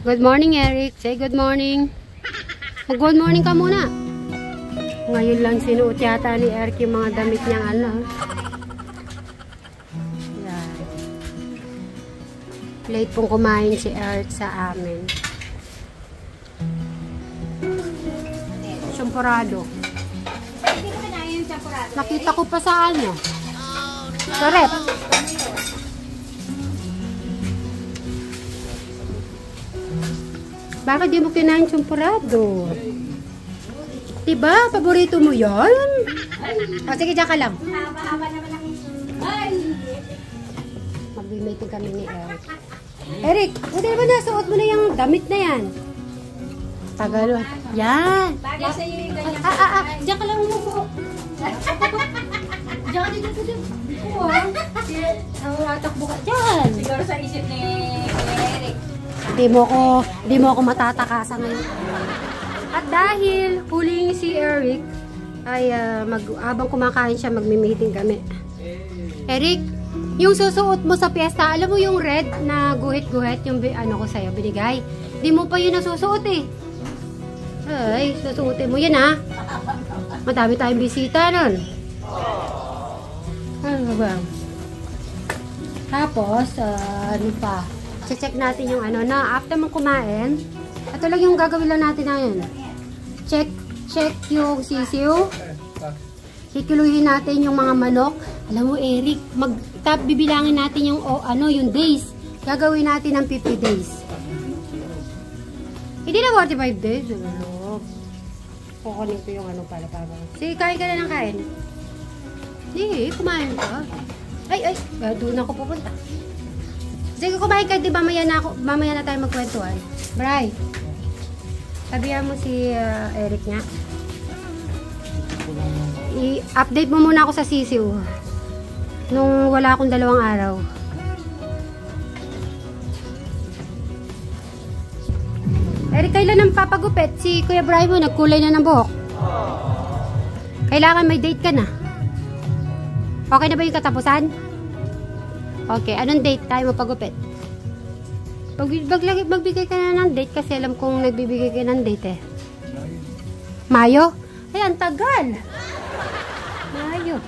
Good morning, Eric. Say good morning. Mag-good morning ka muna. Ngayon lang sinuot yata ni Eric yung mga damit niyang ano. Yan. Late pong kumain si Eric sa amin. Champurado. Nakita ko pa sa ano. Sa rep. Bakit di mo kinain champurado? Diba? Paborito mo yan? O, sige, dyan ka lang. Mag-meeting kami ni Eric. Eric, buti naman nasuot mo na yung damit na yan. Tagal. Yan. Diyan ka lang umupo. Diyan ka dito. Takbo ka dyan. Siguro sa isip ni Eric. Di mo ako matatakasan ngayon. At dahil huling si Eric ay habang kumakain siya, magmi-meeting kami. Eric, yung susuot mo sa piyesta, alam mo yung red na guhit-guhit, yung ano ko sa'yo, binigay. Di mo pa yun nasusuot eh. Ay, susuotin mo yun ha. Madami tayong bisita nun. Ano ba? Tapos, ano pa? Check natin yung ano na after mong kumain. Ito lang yung gagawin lang natin na yun. Check yung sisiw. Kikiluhin natin yung mga manok. Alam mo, Eric, bibilangin natin yung yung days. Gagawin natin ng 50 days. Hindi na 45 days. Kukunin ko yung ano para. Sige, kain ka na ng kain. Sige, kumain ka. Ay, doon ako pupunta. Sige, kumain ka, di mamaya na tayo magkwentuhan. Bray, sabihan mo si Eric niya. I-update mo muna ako sa sisiw. Nung wala akong 2 araw. Eric, kailan ang papagupit? Si Kuya Bray mo, nagkulay na ng buhok. Kailangan may date ka na. Okay na ba yung katapusan? Okay, anong date tayo mapagupit? Magbigay ka na ng date kasi alam kong nagbibigay ka ng date eh. Mayo? Ay, ang tagal! Mayo.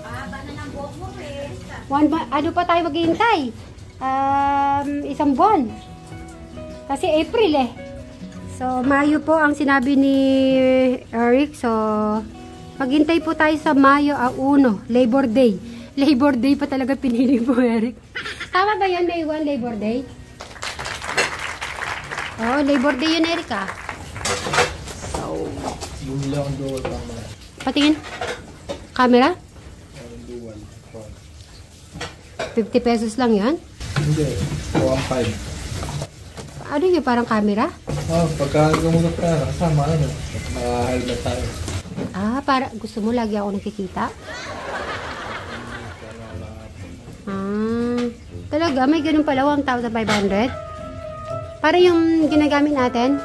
Haba na ng buhok mo eh. Ano pa tayo maghihintay? 1 buwan. Kasi April eh. So, Mayo po ang sinabi ni Eric. So, maghintay po tayo sa Mayo 1, Labor Day. Labor Day pa talaga pinili mo, Eric. Tama ba yan? May 1 Labor Day? Oh, Labor Day yun, Eric ah. So, bumili akong dual camera. Patingin. Camera? Dual. 50 pesos lang yan? Hindi. 1.5. Ano yun? Parang camera? Pagka gumulat ka na, kasama ano. Naka-helmet tayo. Para gusto mo lagi ako nakikita? Talaga, may ganun pala, 1,500. Para yung ginagamit natin,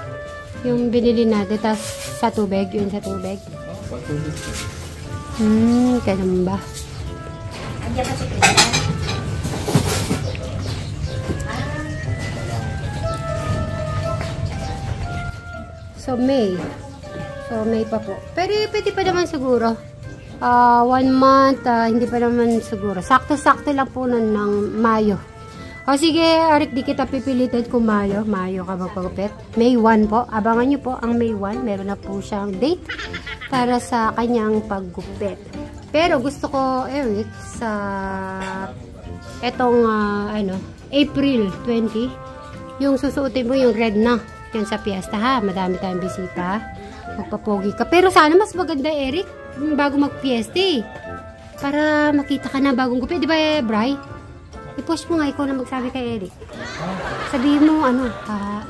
yung binili natin, tas sa tubig, yun sa tubig. Patubig ko. Ganun ba? Andiyan pa si Christian. So, May pa po. Pero pwede pa naman siguro. 1 month, hindi pa naman siguro. Sakto-sakto lang po nun ng Mayo. O sige, Eric, di kita pipilitin kung Mayo. Mayo ka magpagupit. May 1 po. Abangan nyo po ang May 1. Meron na po siyang date para sa kanyang paggupit. Pero gusto ko, Eric, sa etong April 20, yung susuotin mo yung red na. Yun sa piyesta ha. Madami tayong bisita. Magpapogi ka. Pero sana mas maganda, Eric, bago mag-fiesta eh. Para makita ka na bagong gupit. Di ba, Bray? I-post mo nga, ikaw na magsabi kay Eric. Sabihin mo,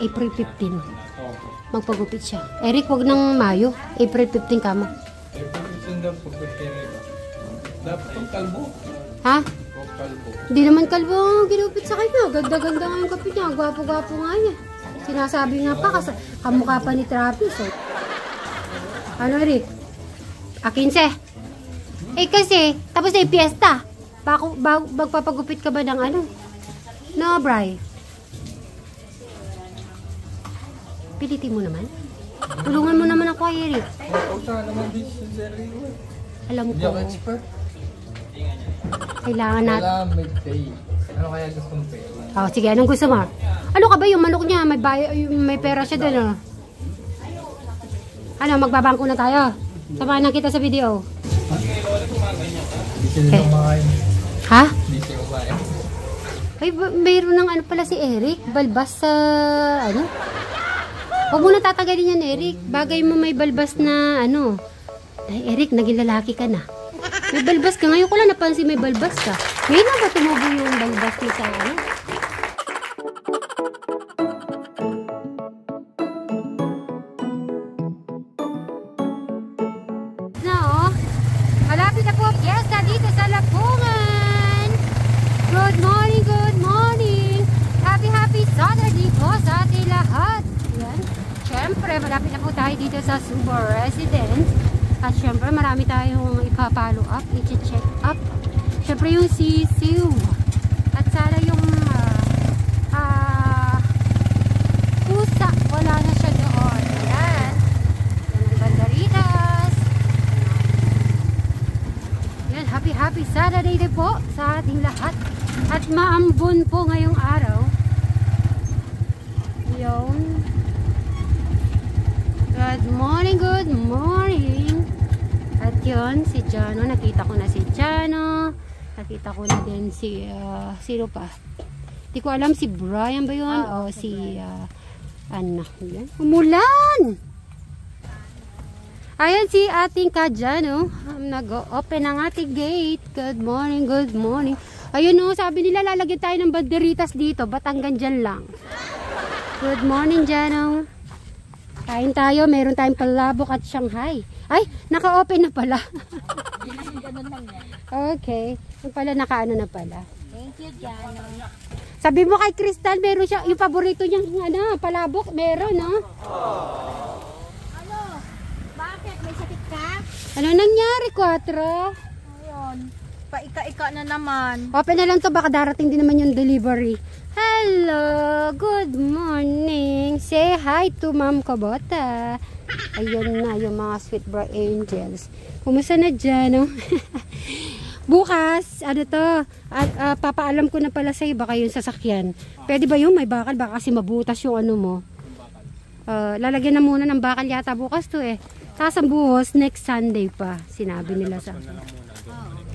April 15. Magpagupit siya. Eric, wag ng Mayo. April 15 ka mo. April 15 daw pagpapit. Dapat yung kalbo. Ha? Kalbo. Hindi naman kalbo ginupit sa kanya. Ganda-ganda nga yung kapit niya. Gwapo-gwapo nga niya. Sinasabi nga pa, kamukha pa ni Travis. So. Ano, Eric? 15. Kasi, tapos na yung piyesta. Magpapagupit ka ba ng ano? No, Bri. Pilitin mo naman. Tulungan mo naman ako, Eric. Huwag sana naman din sa Rico. Alam Hindi ko, ako expert. kailangan natin. Kailangan may pay. Ano kaya gusto mong pay? Oh, sige, anong gusto mo? Ano ka ba yung manok niya? May pera siya din, oh. Ano, magbabangko na tayo. Samahan na kita sa video. Hindi sila kumakain. Ha? Hindi sila kumakain. Ay, mayroon ng ano pala si Eric. Balbas sa, ano? Huwag mo na tatagalin yan, Eric. Bagay mo may balbas na, ano. Ay, Eric, naging lalaki ka na. May balbas ka. Ngayon ko lang napansin may balbas ka. Ngayon na ba tumubo yung balbas mo sa, ano? Malapit na po piyesta dito sa Lapungan. Good morning, good morning. Happy Saturday po sa ating lahat. Yan. Siyempre, malapit na po tayo dito sa Subo Residence. At siyempre, marami tayong ipapalo up, i-check up. Siyempre, yung sisiw. At sana yung pusa, wala na siya doon. Ayan. Yan ang banderitas. Yan, happy Saturday din po sa ating lahat. At maambon po ngayong araw. Yun. Good morning, good morning. At yun, si Jano. Nakita ko na si Jano. Nakita ko na din si, sino pa? Hindi ko alam si Brian ba yun? O si, ano, yan. Umulan! Ayan si ating Kajano. Nag-open ang ating gate. Good morning, good morning. Ayun o, sabi nila lalagyan tayo ng banderitas dito. Ba't hanggang dyan lang? Good morning, Jano. Kain tayo. Meron tayong palabok at Shanghai. Ay, naka-open na pala. Okay. Yung pala, naka-ano na pala. Thank you, Jano. Sabi mo kay Crystal, meron siya, yung paborito niyang ano, palabok. Meron, no? Ano? Bakit? May sakit ka? Ano nangyari, 4? Ayun. Paika-ika na naman. Open na lang to, baka darating din naman yung delivery. Hello, good morning. Say hi to Ma'am Kabota. Ayun na yung mga sweet bro angels. Kumusta na dyan, no? Bukas, ano to, at papaalam ko na pala sa'yo, baka yung sasakyan. Pwede ba yung may bakal? Baka kasi mabutas yung ano mo. Lalagyan na muna ng bakal yata bukas to eh. Sasambuhos next Sunday pa, sinabi nila sa akin.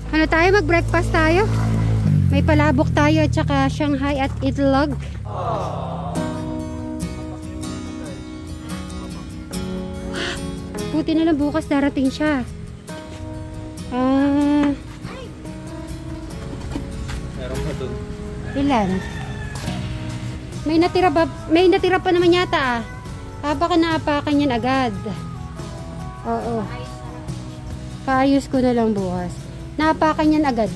Ano tayo, mag-breakfast tayo? May palabok tayo at saka Shanghai at itlog. Buti na lang bukas darating siya. Meron pa dun. Ilan? May natira pa naman yata baka naapakan yan agad. Oo. Paayos ko na lang bukas. Naapakan yan agad.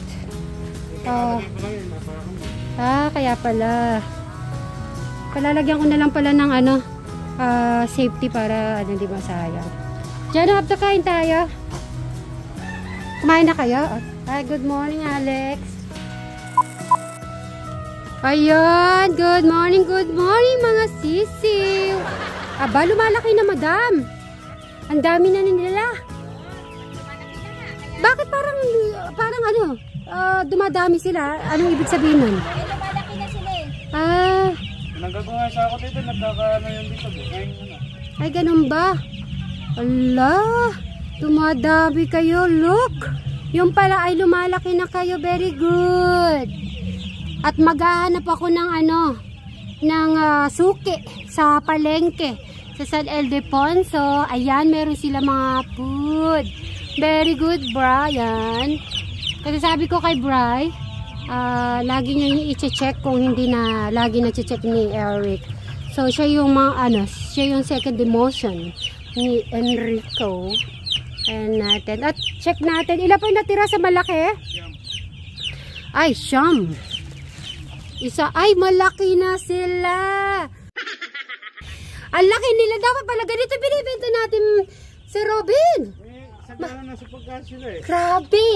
Kaya pala. Palalagyan ko na lang pala ng ano, safety para ano, di masayang. Diyan, kain tayo. Kumain na kayo? Hi, good morning, Alex. Ayun, good morning mga sisiw. Aba, lumalaki na, madam. Ang dami na nila. Bakit parang ano, dumadami sila? Anong ibig sabihin nun? Lumalaki na sila eh. Nagagawa sa ako dito, nagkakaano yung dito. Ay, ganun ba? Allah, dumadami kayo. Look, yung pala ay lumalaki na kayo. Very good. At maghahanap ako ng ano, ng suki sa palengke sa San Ildefonso. Ayan, meron sila mga food. Very good, Brian. Kasi sabi ko kay Bri, lagi niya i-check kung hindi na lagi na-check ni Eric. So siya yung siya yung second demotion ni Enrico. Ayan natin. At check natin. Ilan pa yung natira sa malaki? Ay, siyam. Isa. Ay, malaki na sila. Ang laki nila. Dapat pala ganito binibenta natin si Robin. Nasa pagkakas sila eh. Grabe.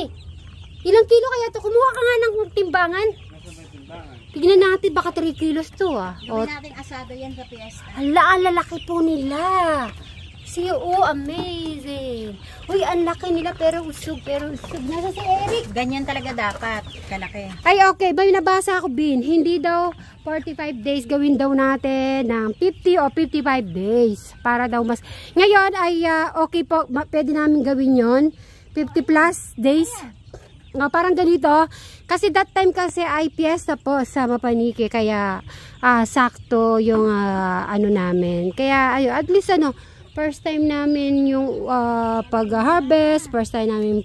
Ilang kilo kaya ito? Kumuha ka nga ng timbangan. Tignan natin, baka 3 kilos to ah. O, Gawin natin asado yan sa piyesta. hala, ang lalaki po nila. See, oh, amazing. Uy, ang laki nila pero usog. Nasa si Eric. Ganyan talaga dapat, kalaki. Ay, okay. May nabasa ako, Bin. Hindi daw 45 days. Gawin daw natin ng 50 o 55 days. Para daw mas... Ngayon ay okay po. Pwede namin gawin yon 50 plus days. Parang ganito. Kasi that time kasi ay piyesta po sa Mapaniki. Kaya sakto yung ano namin. Kaya ayun, at least ano, first time namin yung pag-harvest, first time namin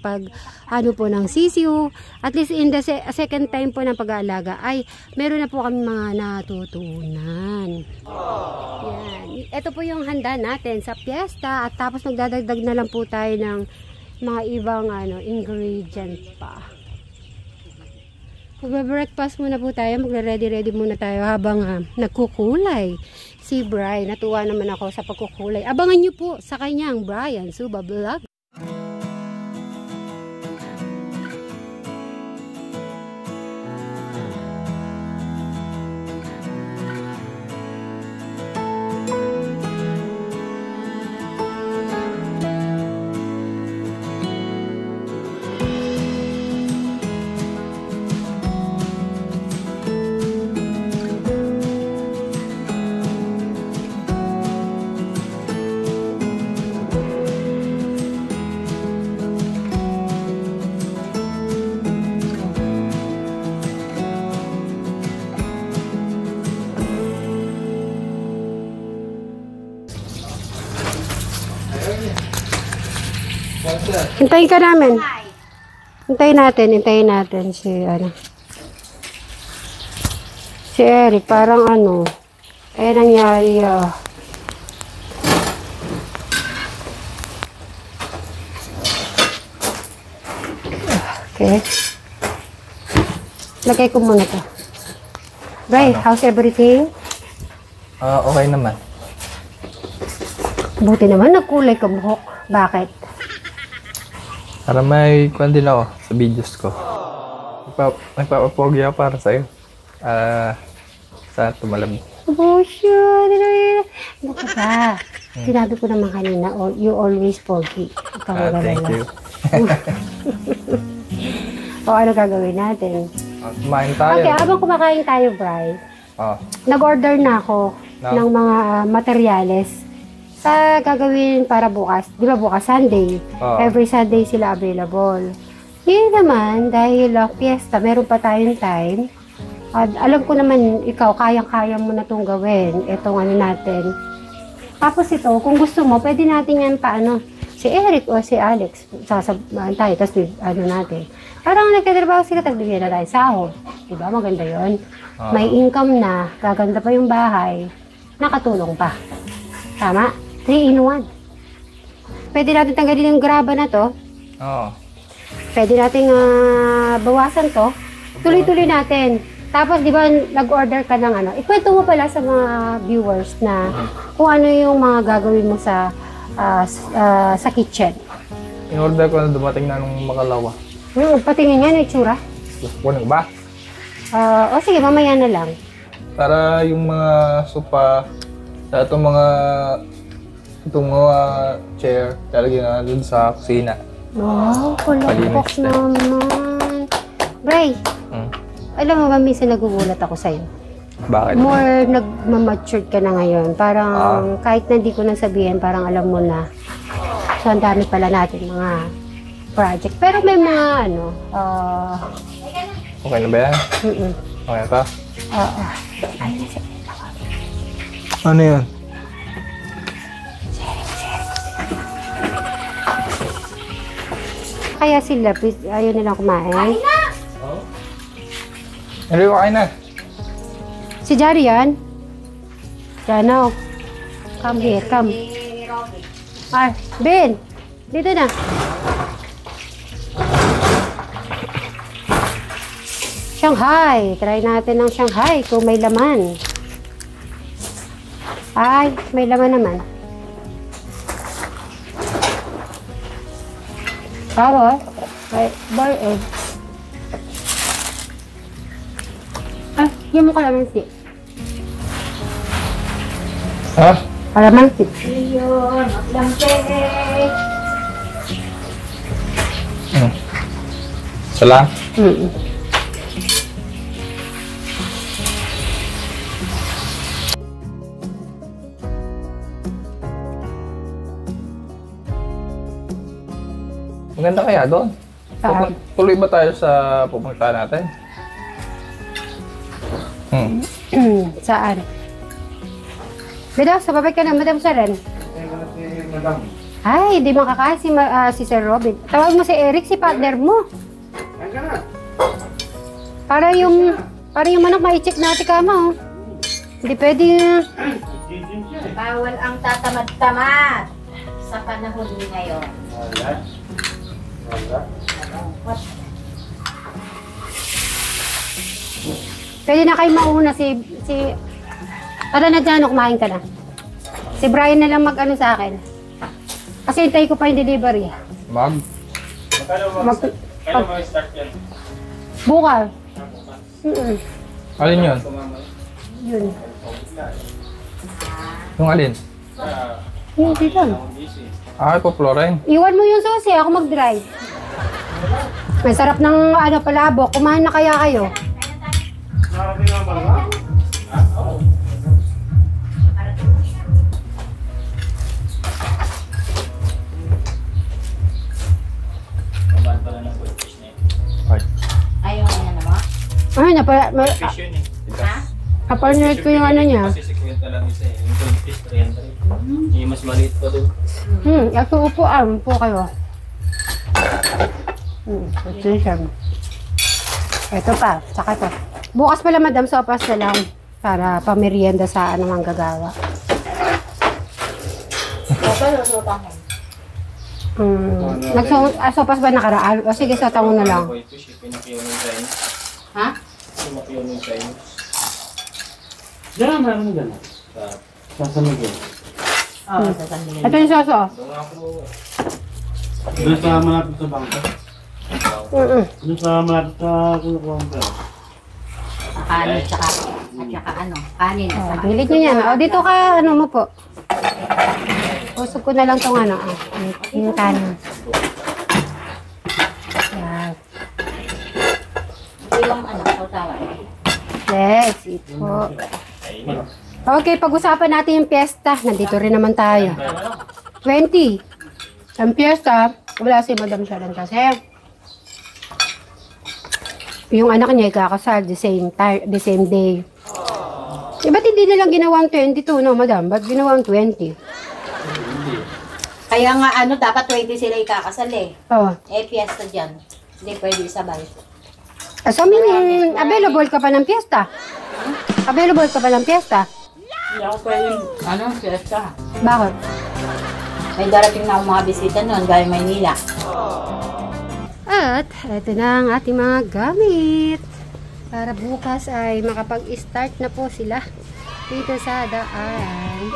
ano po ng sisiu. At least in the second time po ng pag-aalaga ay meron na po kami mga natutunan. Yan. Ito po yung handa natin sa piyesta at tapos nagdadagdag na lang po tayo ng mga ibang ingredient pa. Magbe-breakfast muna po tayo, magre-ready muna tayo habang nagkukulay. Si Brian, natuwa naman ako sa pagkukulay. Abangan nyo po sa kanyang Brian Suba Vlog. Hintayin ka namin. Hintayin natin si si Eric, parang nangyari okay. Lagay ko muna to. Bray, how's everything? Okay naman. Buti naman, nagkulay ka buhok. Bakit? Para may kwan din ako sa videos ko. Nagpapapogi ako para sa'yo. Sa tumalab. Oh, sure. Ano ka ba? Sinabi ko naman kanina, you always pogi. Thank you. O, ano gagawin natin? Kumain tayo. Okay, habang kumakain tayo, Bri, nag-order na ako ng mga materyales sa gagawin para bukas. Di ba bukas Sunday? Every Sunday sila available. Yun naman, dahil fiesta, meron pa tayong time. At alam ko naman, ikaw, kayang-kaya mo na itong gawin. Itong natin. Tapos ito, kung gusto mo, pwede natin yan si Eric o si Alex, sasabahan tayo, tapos natin. Parang nagtatrabaho sila, tagbigyan na tayo sahod. Diba? Maganda yun. May income na, gaganda pa yung bahay, nakatulong pa. Tama? 3 in 1. Pwede natin tanggalin yung graba na to. Pwede natin bawasan to. Tuloy-tuloy natin. Tapos, di ba, nag-order ka ng ikwento mo pala sa mga viewers na kung ano yung mga gagawin mo sa kitchen. In-order ko na dumating na nung makalawa. Patingin yan, itsura. Kunin ba? Sige, mamaya na lang. Para yung mga sopa, sa itong mga chair, lalagyan na dun sa kusina. Wow, kulok naman. Bray, alam mo ba, minsan nagugulat ako sa'yo. Bakit? More nag-matured ka na ngayon. Parang kahit na hindi ko nang sabihin, parang alam mo na. So, ang dami pala natin mga project. Pero may mga okay na ba yan? Okay pa? Oo. Ano yun? Kaya sila, ayaw nilang kumain. Hindi ko kain na. Si Jari yan? Jano. Come here, come. Ben, dito na. Shanghai. Try natin ng Shanghai kung may laman. Ay, may laman naman. Taro, boy egg. Yung mo kalamansi. Ha? Kalamansi. Yun, maglampe. Isa lang? Maganda kaya doon. Tuloy ba tayo sa pupunta natin? Saan? Bida, sa babay ka na, Madam Saren. Ay, di makakaya si Sir Robin. Tawag mo si Eric, si partner mo. Para yung manok ma-check natin kama, oh. Hindi pwede. Bawal ang tatamad-tamad sa panahon ni ngayon. Pwede na kayo mauna Tara na dyan, kumain ka na. Si Brian na lang mag-ano sa akin. Kasi hintay ko pa yung delivery. Kailan mag-start yan? Bukas. Alin yun? Yun. Yung alin? Yun, dito. Ipoplorin. Iwan mo yung susi, ako mag-drive. May sarap ng palabok. Kumain na kaya kayo? Ayaw nga naman. Ay, Fish yun eh. Ha? naparnerd ko yung ano niya. Kasi 50 lang isa eh. Yung gold fish, 300. Yung mas maliit pa doon. Ito upuan po kayo. Ito siya. Ito pa, saka to. Bukas pala, madam, sopas na lang. Para pamerienda sa ano ang gagawa. Sopas ba nakaraan? O sige, sa tango na lang. Gold fish, pinakiyaw ng Chinese. Ha? Pinakiyaw ng Chinese. Diyan, meron dyan. Sa San Miguel. Oo, sa San Miguel. Ito yung soso. Doon ako. Doon sa malapit sa bangka. Doon sa malapit sa kinukuha ang pera. Kanin, tsaka ano, kanin. O, dilit nyo yan. O, dito ka, ano mo po. Usog ko na lang tong ano. Yung kanin. Yan. Ito yung ano, sautawa. Yes, ito. Okay, pag-usapan natin yung piyesta. Nandito rin naman tayo. 20. Ang piyesta, wala si Madam Sharon kasi yung anak niya ikakasal the same day. Ba't hindi nilang ginawang 22, no, Madam? Ba't ginawang 20? Kaya nga ano, dapat 20 sila ikakasal eh. Oh. Fiesta dyan. Hindi pwede isabay. So, meaning, available ka pa ng piyesta? Available ka pa ng piyesta? Hindi ako pwede, ano, fiesta. Bakit? May darating na akong mga bisita noon, galing Maynila. At, ito na ang ating mga gamit. Para bukas ay makapag-start na po sila dito sa daan.